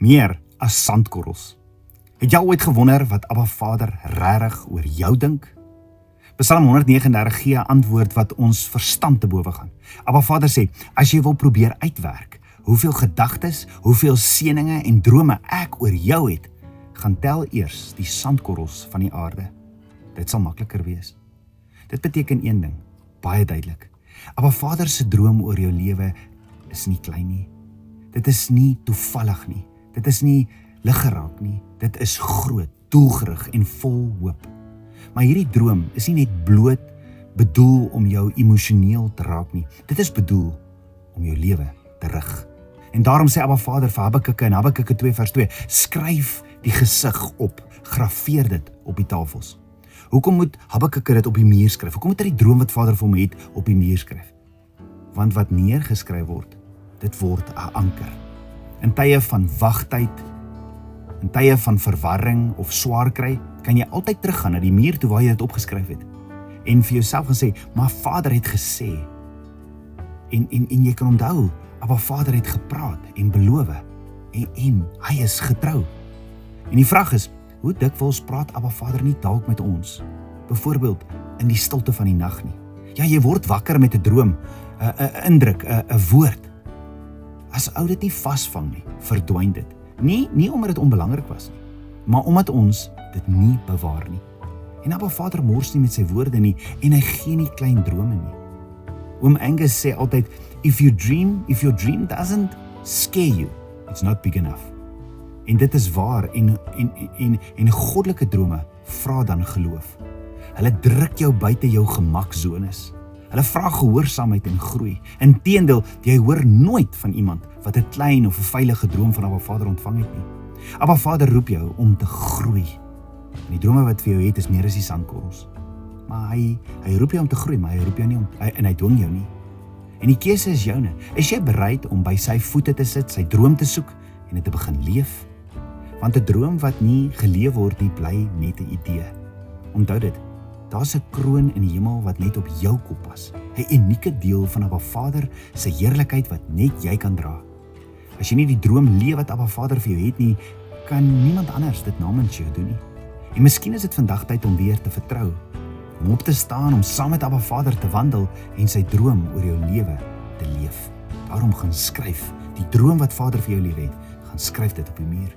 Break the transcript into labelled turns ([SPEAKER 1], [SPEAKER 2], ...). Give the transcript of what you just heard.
[SPEAKER 1] meer as sandkorrels. Het jy ooit gewonder wat Abba Vader regtig oor jou dink? Psalm 139 gee 'n antwoord wat ons verstand te bowe gaan. Abba Vader sê, as jy wil probeer uitwerk, hoeveel gedagtes, hoeveel seëninge en drome ek oor jou het, gaan tel eers die sandkorrels van die aarde. Dit sal makliker wees. Dit beteken een ding, baie duidelik. Abba Vader se droom oor jou lewe is nie klein nie. Dit is nie toevallig nie. Dit is nie liggeraak nie. Dit is groot, doelgerig en vol hoop. Maar hierdie droom is nie net bloot bedoel om jou emosioneel te raak nie. Dit is bedoel om jou lewe te rig. En daarom sê Abba Vader vir Habakuk in Habakuk 2 vers 2, skryf die gesig op, grafeer dit op die tafels. Hoekom moet Habakuk dit op die muur skryf? Hoekom moet hy die droom wat Vader vir hom het op die muur skryf? Want wat neergeskryf word, dit word 'n anker. In tye van wagtyd, in tye van verwarring of swaar kry, kan jy altyd teruggaan na die muur toe waar jy dit opgeskryf het. En vir jouself gaan sê, maar Vader het gesê. En jy kan onthou, Abba Vader het gepraat en beloof. En hy is getrou. En die vraag is, hoe dikwels praat Abba Vader nie dalk met ons? Byvoorbeeld in die stilte van die nag nie. Ja, jy word wakker met 'n droom, 'n indruk, 'n woord. As ou dit nie vasvang nie, verdwyn dit. Nie omdat dit onbelangrik was nie, maar omdat ons dit nie bewaar nie. En Abba Vader mors nie met sy woorde nie, en hy gee nie klein drome nie. Oom Angus sê altyd, if your dream doesn't scare you, it's not big enough. En dit is waar, en goddelike drome vra dan geloof. Hulle druk jou buite jou gemaksones. Hulle vra gehoorsaamheid en groei. Inteendeel, jy hoor nooit van iemand wat 'n klein of 'n veilige droom van Abba Vader ontvang het nie. Abba Vader roep jou om te groei. En die drome wat vir jou het is meer as die sandkorrels. Maar hy roep jou om te groei, maar hy roep jou nie en hy dwing jou nie. En die keuse is joune. Is jy bereid om by sy voete te sit, sy droom te soek en dit te begin leef? Want 'n droom wat nie geleef word nie, bly net 'n idee. Onthou dit, daar's 'n kroon in die hemel wat net op jou kop pas. 'n Unieke deel van Abba Vader se heerlikheid wat net jy kan dra. As jy nie die droom leef wat Abba Vader vir jou het nie, kan niemand anders dit namens jou doen nie. En miskien is dit vandag tyd om weer te vertrou, om op te staan, om saam met Abba Vader te wandel en sy droom oor jou lewe te leef. Daarom gaan skryf, die droom wat Vader vir jou lief het, gaan skryf dit op die muur.